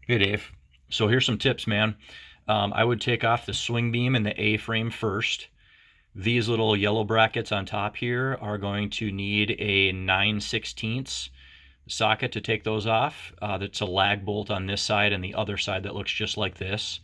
Hey Dave. So here's some tips, man. I would take off the swing beam and the A-frame first. These little yellow brackets on top here are going to need a 9/16 socket to take those off. That's a lag bolt on this side and the other side that looks just like this.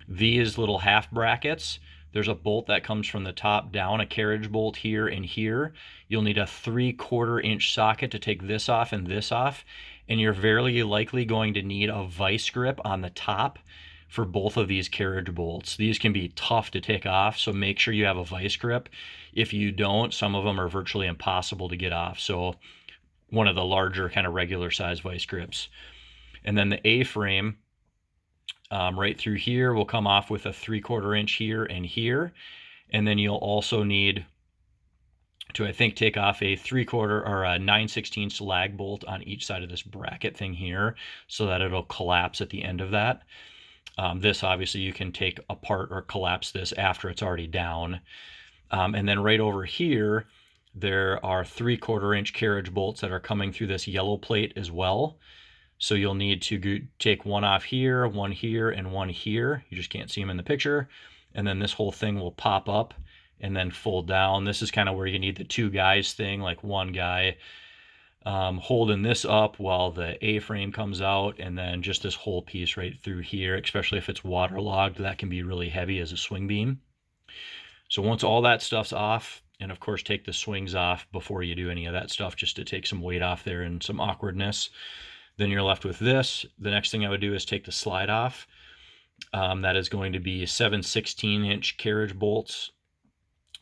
These little half brackets, there's a bolt that comes from the top down, a carriage bolt here and here. You'll need a 3/4 inch socket to take this off and this off. And you're very likely going to need a vice grip on the top for both of these carriage bolts. These can be tough to take off, so make sure you have a vice grip. If you don't, some of them are virtually impossible to get off. So one of the larger kind of regular size vice grips. And then the A-frame, right through here will come off with a 3/4 inch here and here. And then you'll also need to, I think, take off a 3/4 or a 9/16 lag bolt on each side of this bracket thing here so that it'll collapse at the end of that. This obviously you can take apart or collapse this after it's already down. And then right over here, there are 3/4 inch carriage bolts that are coming through this yellow plate as well. So you'll need to take one off here, one here, and one here. You just can't see them in the picture. And then this whole thing will pop up and then fold down. This is kind of where you need the two guys thing, like one guy holding this up while the A-frame comes out, and then just this whole piece right through here, especially if it's waterlogged, that can be really heavy as a swing beam. So once all that stuff's off, and of course take the swings off before you do any of that stuff just to take some weight off there and some awkwardness, then you're left with this. The next thing I would do is take the slide off. That is going to be 7/16 inch carriage bolts,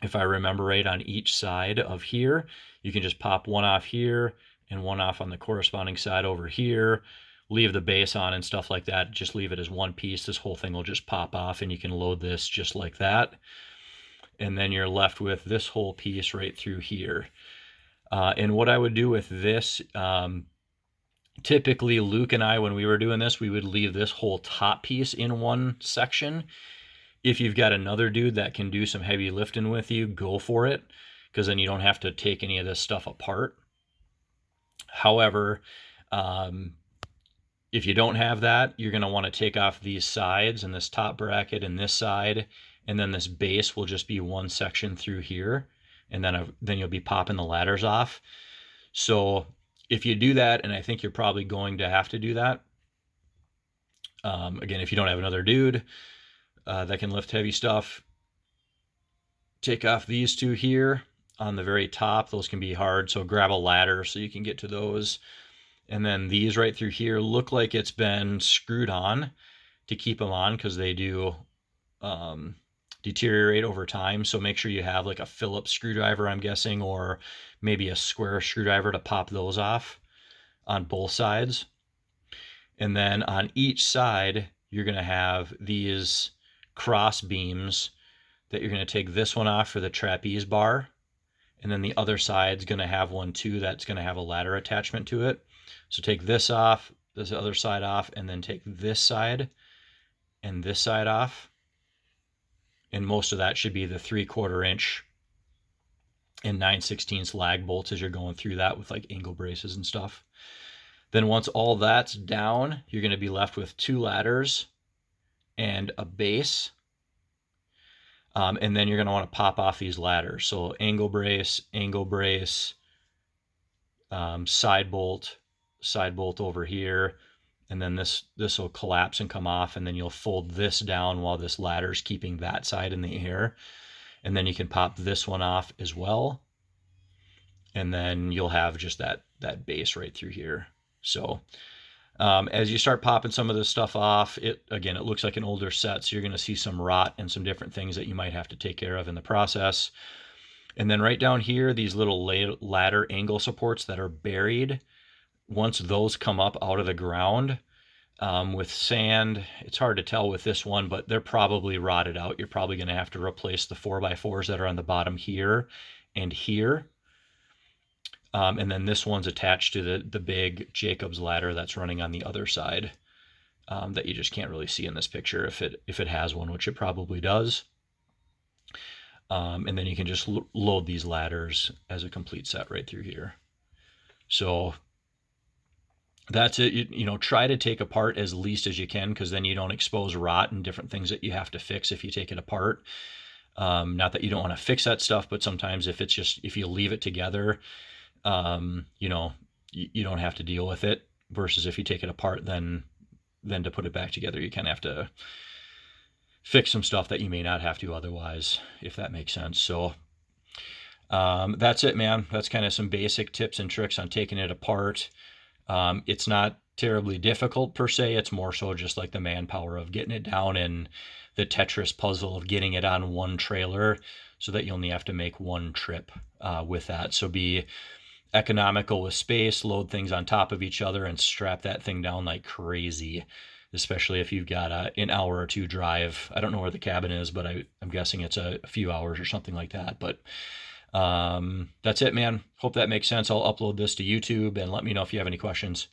if I remember right, on each side of here. You can just pop one off here and one off on the corresponding side over here, leave the base on and stuff like that. Just leave it as one piece. This whole thing will just pop off and you can load this just like that. And then you're left with this whole piece right through here. And what I would do with this, typically Luke and I, when we were doing this, we would leave this whole top piece in one section. If you've got another dude that can do some heavy lifting with you, go for it, because then you don't have to take any of this stuff apart. However, if you don't have that, you're going to want to take off these sides and this top bracket and this side, and then this base will just be one section through here, and then you'll be popping the ladders off. So if you do that, and I think you're probably going to have to do that, again, if you don't have another dude that can lift heavy stuff, take off these two here on the very top. Those can be hard, so grab a ladder so you can get to those. And then these right through here look like it's been screwed on to keep them on, because they do deteriorate over time. So make sure you have like a Phillips screwdriver, I'm guessing, or maybe a square screwdriver to pop those off on both sides. And then on each side, you're going to have these cross beams that you're going to take this one off for the trapeze bar. And then the other side's going to have one too that's going to have a ladder attachment to it. So take this off, this other side off, and then take this side and this side off. And most of that should be the 3/4 inch and 9/16 lag bolts as you're going through that with like angle braces and stuff. Then once all that's down, you're going to be left with two ladders and a base. And then you're going to want to pop off these ladders. So angle brace, side bolt over here. And then this will collapse and come off, and then you'll fold this down while this ladder's keeping that side in the air. And then you can pop this one off as well. And then you'll have just that base right through here. So as you start popping some of this stuff off, it looks like an older set, so you're going to see some rot and some different things that you might have to take care of in the process. And then right down here, these little ladder angle supports that are buried, once those come up out of the ground, with sand, it's hard to tell with this one, but they're probably rotted out. You're probably going to have to replace the 4x4s that are on the bottom here and here. And then this one's attached to the big Jacob's ladder that's running on the other side, that you just can't really see in this picture if it has one, which it probably does. And then you can just load these ladders as a complete set right through here. So that's it. You know, try to take apart as least as you can, because then you don't expose rot and different things that you have to fix if you take it apart. Not that you don't want to fix that stuff, but sometimes if you leave it together, you know, you don't have to deal with it. Versus if you take it apart, then to put it back together, you kind of have to fix some stuff that you may not have to otherwise, if that makes sense. So that's it, man. That's kind of some basic tips and tricks on taking it apart. It's not terribly difficult per se. It's more so just like the manpower of getting it down and the Tetris puzzle of getting it on one trailer so that you only have to make one trip with that. So be economical with space, load things on top of each other, and strap that thing down like crazy, especially if you've got an hour or two drive. I don't know where the cabin is, but I'm guessing it's a few hours or something like that. But that's it, man. Hope that makes sense. I'll upload this to YouTube and let me know if you have any questions.